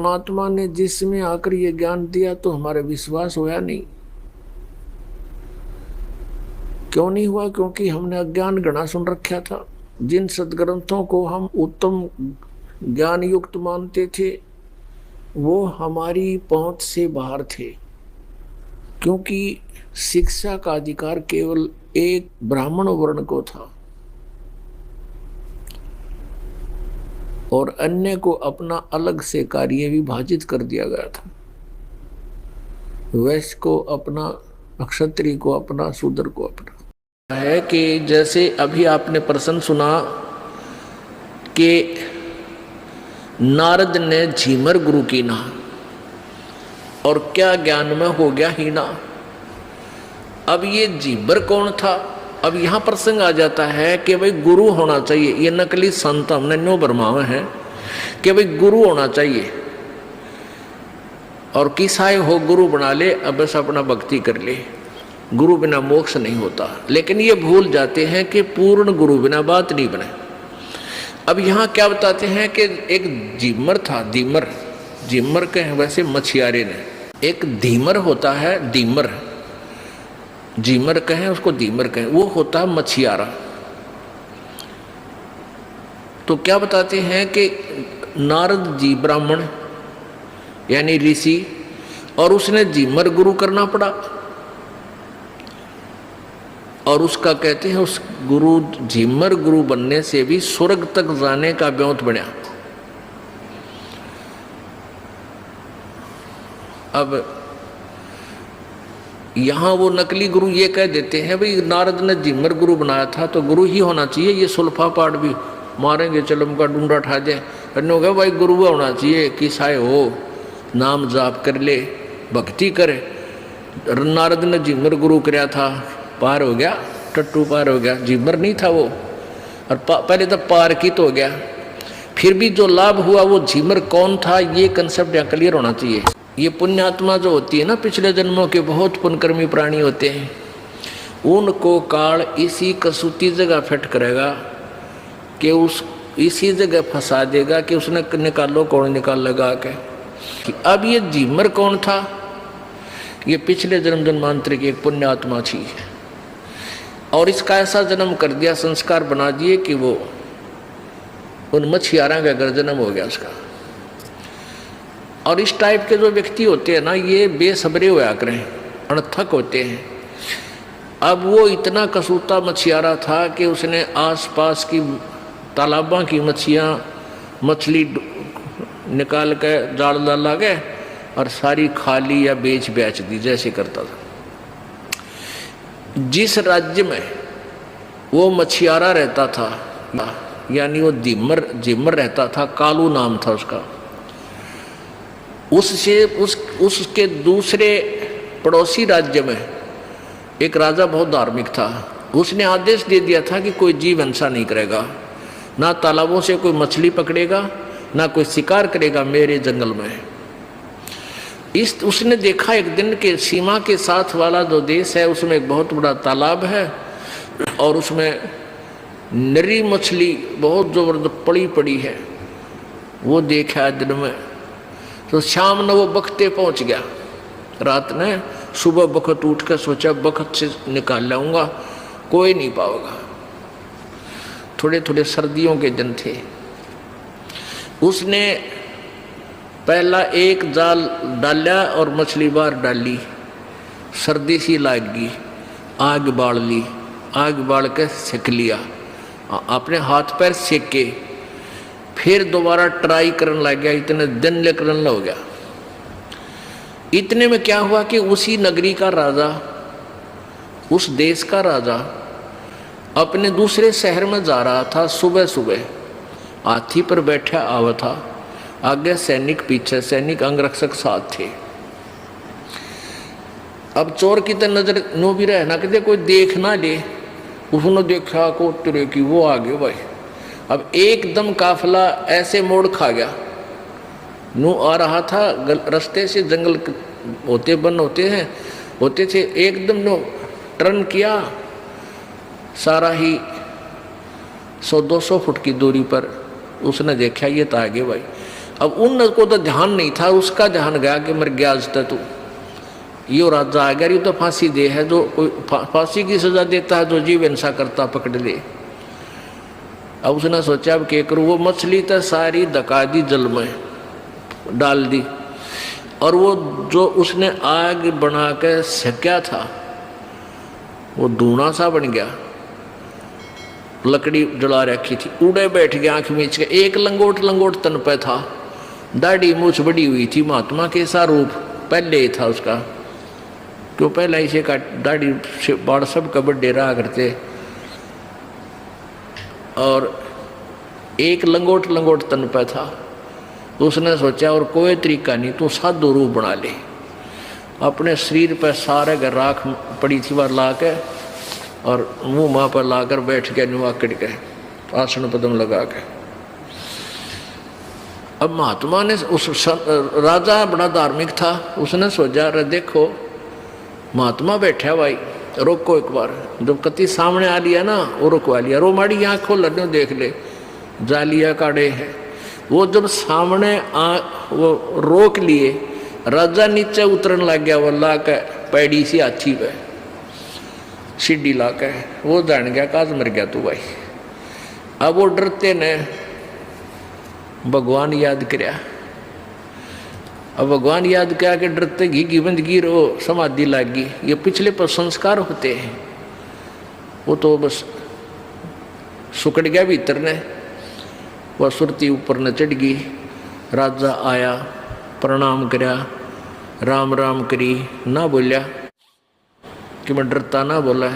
परमात्मा ने जिसमें आकर ये ज्ञान दिया तो हमारे विश्वास होया नहीं। क्यों नहीं हुआ? क्योंकि हमने अज्ञान गणा सुन रखा था। जिन सदग्रंथों को हम उत्तम ज्ञान युक्त मानते थे वो हमारी पहुंच से बाहर थे, क्योंकि शिक्षा का अधिकार केवल एक ब्राह्मण वर्ण को था और अन्य को अपना अलग से कार्य विभाजित कर दिया गया था। वैश्य को अपना, क्षत्रिय को अपना, शूद्र को अपना। है कि जैसे अभी आपने प्रश्न सुना कि नारद ने झीमर गुरु की ना और क्या ज्ञान में हो गया हीना। अब ये झीमर कौन था? अब यहाँ प्रसंग आ जाता है कि भाई गुरु होना चाहिए। ये नकली संत हमने न्यो बरमावे हैं कि भाई गुरु होना चाहिए और किसाए हो गुरु बना ले, अब बस अपना भक्ति कर ले, गुरु बिना मोक्ष नहीं होता। लेकिन ये भूल जाते हैं कि पूर्ण गुरु बिना बात नहीं बने। अब यहाँ क्या बताते हैं कि एक झीमर था, धीमर, झीमर कहें वैसे मछियारे ने, एक धीमर होता है, धीमर, झीमर कहें उसको धीमर कहें, वो होता है मछियारा। तो क्या बताते हैं कि नारद जी ब्राह्मण यानी ऋषि, और उसने झीमर गुरु करना पड़ा और उसका कहते हैं उस गुरु झीमर गुरु बनने से भी स्वर्ग तक जाने का ब्योंत बना। अब यहां वो नकली गुरु ये कह देते हैं भाई नारद ने झीमर गुरु बनाया था तो गुरु ही होना चाहिए, ये सुल्फा पाठ भी मारेंगे, चलम का डूंडा ठा दे, कहा भाई गुरु होना चाहिए, किसाए हो नाम जाप कर ले, भक्ति करे। नारद ने झीमर गुरु कराया था, पार हो गया, टट्टू पार हो गया, झीमर नहीं था वो, और पहले तो पार की तो हो गया। फिर भी जो लाभ हुआ वो झीमर कौन था, ये कंसेप्ट यहाँ क्लियर होना चाहिए। ये पुण्यात्मा जो होती है ना, पिछले जन्मों के बहुत पुण्यकर्मी प्राणी होते हैं, उनको काल इसी कसूती जगह फिट करेगा कि उस इसी जगह फंसा देगा कि उसने निकालो कौन निकाल लगा के कि अब ये झीमर कौन था, ये पिछले जन्म जन्मांतर की एक पुण्यात्मा थी और इसका ऐसा जन्म कर दिया, संस्कार बना दिए कि वो उन मछियारा का घर जन्म हो गया उसका। और इस टाइप के जो व्यक्ति होते हैं ना, ये बेसब्रे होया करें, अणथक होते हैं। अब वो इतना कसूता मछियारा था कि उसने आसपास की तालाबों की मछली निकाल के जाल डाला गए और सारी खाली या बेच दी, जैसे करता था। जिस राज्य में वो मछियारा रहता था, यानी वो झीमर रहता था, कालू नाम था उसका, उसके दूसरे पड़ोसी राज्य में एक राजा बहुत धार्मिक था। उसने आदेश दे दिया था कि कोई जीव हिंसा नहीं करेगा, ना तालाबों से कोई मछली पकड़ेगा, ना कोई शिकार करेगा मेरे जंगल में। उसने देखा एक दिन के सीमा के साथ वाला जो देश है उसमें एक बहुत बड़ा तालाब है और उसमें नरी मछली बहुत जबरदस्त पड़ी है। वो देखा दिन में, तो शाम न वो बखते पहुंच गया, रात ने सुबह बखत उठ कर सोचा बखत से निकाल लाऊंगा, कोई नहीं पाएगा। थोड़े थोड़े सर्दियों के दिन थे। उसने पहला एक जाल डाला और मछली बाहर डाली, सर्दी सी लगी, आग बाल ली, आग बाल के सेक लिया, अपने हाथ पैर सेके, फिर दोबारा ट्राई करने लग गया, इतने दिन लेकर हो गया। इतने में क्या हुआ कि उसी नगरी का राजा, उस देश का राजा अपने दूसरे शहर में जा रहा था। सुबह सुबह हाथी पर बैठा आवा था, आगे सैनिक, पीछे सैनिक, अंगरक्षक साथ थे। अब चोर की तो नजर नो भी रहना कि कोई देख ना ले, उसने देखा को तुरे की वो आगे भाई। अब एकदम काफिला ऐसे मोड़ खा गया, नू आ रहा था रास्ते से, जंगल होते बन होते थे, एकदम नो टर्न किया, सारा ही 100-200 फुट की दूरी पर उसने देखा ये तो आगे भाई। अब उनको तो ध्यान नहीं था, उसका ध्यान गया कि मर गया आज तक तू, यो राजा आ गया, ये तो फांसी दे है, जो कोई फांसी की सजा देता है जो जीव हिंसा करता पकड़ ले। अब उसने सोचा अब क्या करूँ, वो मछली तो सारी धका दी जल में डाल दी, और वो जो उसने आग बना के सेका था वो धुआं सा बन गया, लकड़ी जला रखी थी, उड़े बैठ गया आंख मीच के। एक लंगोट तन पे था, दाढ़ी मूछ बड़ी हुई थी, महात्मा के सा रूप पहले ही था उसका, क्यों पहले इसे का दाढ़ी बाढ़ सब का बड्डे रहा करते। और एक लंगोट तन पे था, तो उसने सोचा और कोई तरीका नहीं, तू साधु रूप बना ले। अपने शरीर पर सारे घर राख पड़ी थी बार ला के, और मुंह माँ पर लाकर बैठ गया नुआकड़ के, आसन पदम लगा के। अब महात्मा ने उस राजा बड़ा धार्मिक था, उसने सोचा अरे देखो महात्मा बैठा भाई, रोको एक बार, जब कति सामने आ लिया ना वो रुकवा लिया, रो माड़ी आँख खोल देख ले, जालिया काड़े है। वो जब सामने वो रोक लिए, राजा नीचे उतरन लग गया, वो ला के पैड़ी सी हाथी पे सीढ़ी ला के, वो जान गया काज मर गया तू भाई। अब वो डरते ने भगवान याद करया, अब भगवान याद किया कि डरते घी बंदगी रो समाधि लागी, ये पिछले पर संस्कार होते हैं। वो तो बस सुकड़ गया भीतर ने, वह सुरती ऊपर न चढ़ गई। राजा आया, प्रणाम करया, राम राम करी, ना बोलिया कि मैं डरता ना बोला।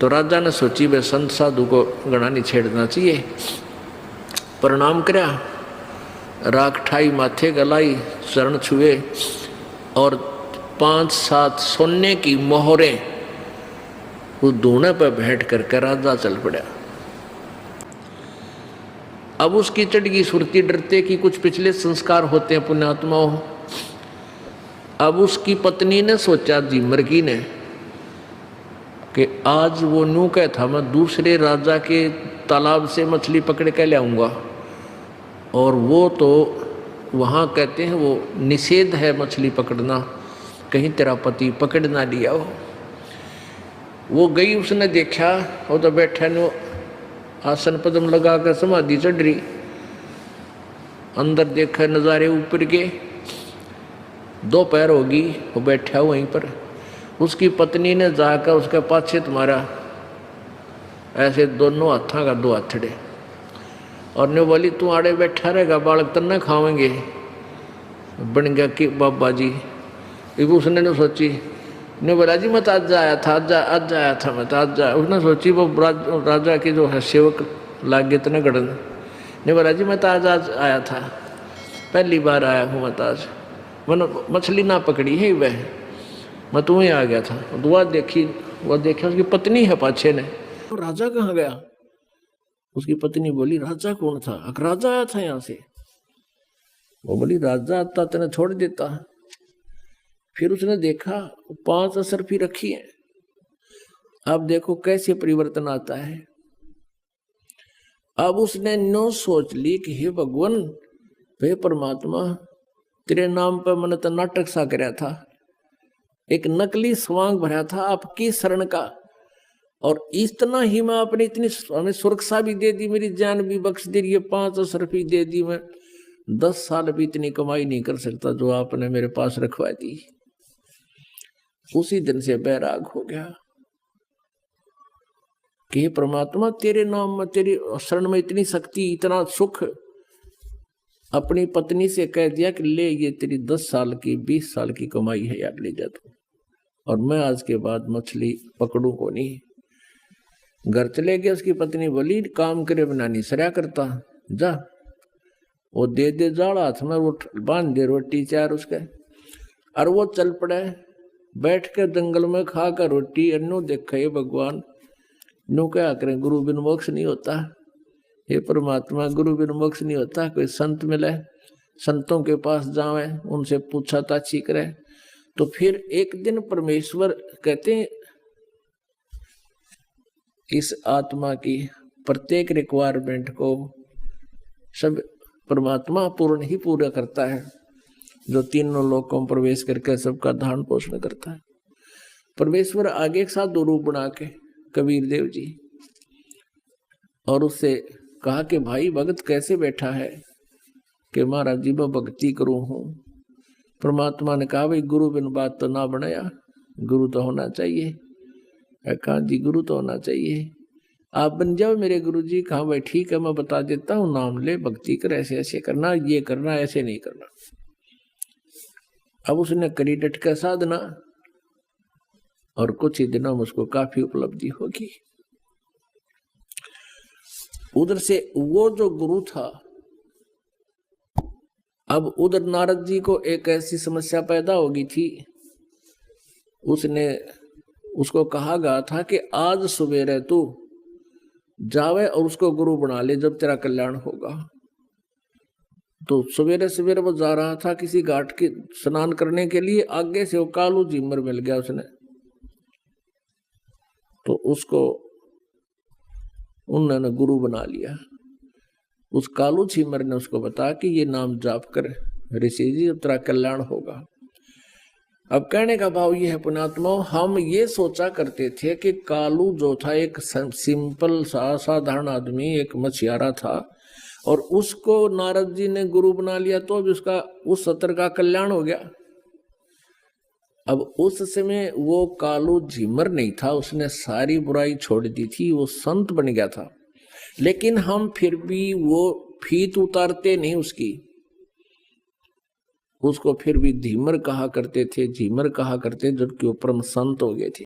तो राजा ने सोची वे संत साधु को गणा नहीं छेड़ना चाहिए, प्रणाम करया, राख ठाई माथे गलाई, चरण छुए, और 5-7 सोने की मोहरें उस धूने पर बैठ करके राजा चल पड़ा। अब उसकी चढ़गी सुरती डरते कि कुछ पिछले संस्कार होते हैं पुण्यात्माओं। अब उसकी पत्नी ने सोचा, जिमर की ने, कि आज वो न्यू क्या था, मैं दूसरे राजा के तालाब से मछली पकड़ के ले आऊँगा, और वो तो वहाँ कहते हैं वो निषेध है मछली पकड़ना, कहीं तेरा पति पकड़ ना लिया हो। वो गई, उसने देखा वो तो बैठा नो आसन पदम लगा कर समाधि चढ़ रही, अंदर देखा नज़ारे ऊपर के, दोपहर होगी, वो बैठा वहीं पर। उसकी पत्नी ने जाकर उसके पाछे तुम्हारा ऐसे दोनों हाथों का 2 हथड़े, और ने बोली तू आड़े बैठा रहेगा, बालक तन्ना खावेंगे। बन गया कि बाबा जी। उसने ने सोची, ने बोला जी मैं तो आज आया था, आज आया था मैं तो आज। उसने सोची वो राजा की जो है सेवक लाग गए इतने गड़न, ने बोला जी मैं तो आज आया था, पहली बार आया हूँ मैं तो आज, मैंने मछली ना पकड़ी है वह, मैं तुम्हें ही आ गया था। दुआ देखी, वह देखा उसकी पत्नी है पाछे ने, तो राजा कहाँ गया? उसकी पत्नी बोली राजा कौन था? राजा आया था यहाँ से। वो बोली राजा आता तेने छोड़ देता। फिर उसने देखा 5 असरफी रखी है। अब देखो कैसे परिवर्तन आता है। अब उसने नो सोच ली कि हे भगवान, हे परमात्मा, तेरे नाम पर मैंने तो नाटक सा कराया था, एक नकली स्वांग भरा था आपकी शरण का, और इतना ही मैं अपनी इतनी हमें सुरक्षा भी दे दी, मेरी जान भी बख्श दी, ये 5 असरफी दे दी, मैं 10 साल भी इतनी कमाई नहीं कर सकता जो आपने मेरे पास रखवा दी। उसी दिन से बैराग हो गया कि परमात्मा तेरे नाम में, तेरी शरण में इतनी शक्ति, इतना सुख। अपनी पत्नी से कह दिया कि ले ये तेरी 10 साल की 20 साल की कमाई है यार, ले जा तू, और मैं आज के बाद मछली पकड़ू को नहीं। घर चले गए। उसकी पत्नी बोली काम करे बिना नहीं सरया करता, जा वो दे दे जाड़ हाथ में, वो बांध दे रोटी 4 उसके, और वो चल पड़े। बैठ के जंगल में खा कर रोटी, अन्नो देखे भगवान, नो क्या करें, गुरु बिन मोक्ष नहीं होता। हे परमात्मा, गुरु बिन मोक्ष नहीं होता। कोई संत मिले, संतों के पास जावे, उनसे पूछा ताछी करे। तो फिर एक दिन परमेश्वर कहते हैं इस आत्मा की प्रत्येक रिक्वायरमेंट को सब परमात्मा पूर्ण ही पूरा करता है, जो तीनों लोकों में प्रवेश करके सबका धारण पोषण करता है। परमेश्वर आगे एक साथ दो रूप बना के कबीर देव जी, और उससे कहा कि भाई भगत कैसे बैठा है, कि महाराज जी मैं भक्ति करूं हूं। परमात्मा ने कहा भाई गुरु बिन बात तो ना बनाया, गुरु तो होना चाहिए। कहा जी गुरु तो होना चाहिए, आप बन जाओ मेरे गुरु जी। कहा भाई ठीक है मैं बता देता हूँ, नाम ले, भक्ति कर, ऐसे ऐसे करना, ये करना, ऐसे नहीं करना। अब उसने करी डट का साधना, और कुछ ही दिनों में उसको काफी उपलब्धि होगी। उधर से वो जो गुरु था, अब उधर नारद जी को एक ऐसी समस्या पैदा होगी थी, उसको कहा गया था कि आज सवेरे तू जावे और उसको गुरु बना ले, जब तेरा कल्याण होगा। तो सवेरे सवेरे वो जा रहा था किसी घाट के स्नान करने के लिए, आगे से वो कालू झीमर मिल गया उसने, तो उसको उन्होंने गुरु बना लिया। उस कालू झीमर ने उसको बताया कि ये नाम जाप कर ऋषि जी, जब तेरा कल्याण होगा। अब कहने का भाव ये है पुण्यात्मा, हम ये सोचा करते थे कि कालू जो था एक सिंपल सा साधारण आदमी, एक मछियारा था, और उसको नारद जी ने गुरु बना लिया तो अब उसका उस सत्र का कल्याण हो गया। अब उस समय वो कालू झिमर नहीं था, उसने सारी बुराई छोड़ दी थी, वो संत बन गया था। लेकिन हम फिर भी वो फीत उतारते नहीं उसको फिर भी धीमर कहा करते थे, झीमर कहा करते, जबकि वो परम संत हो गए थे।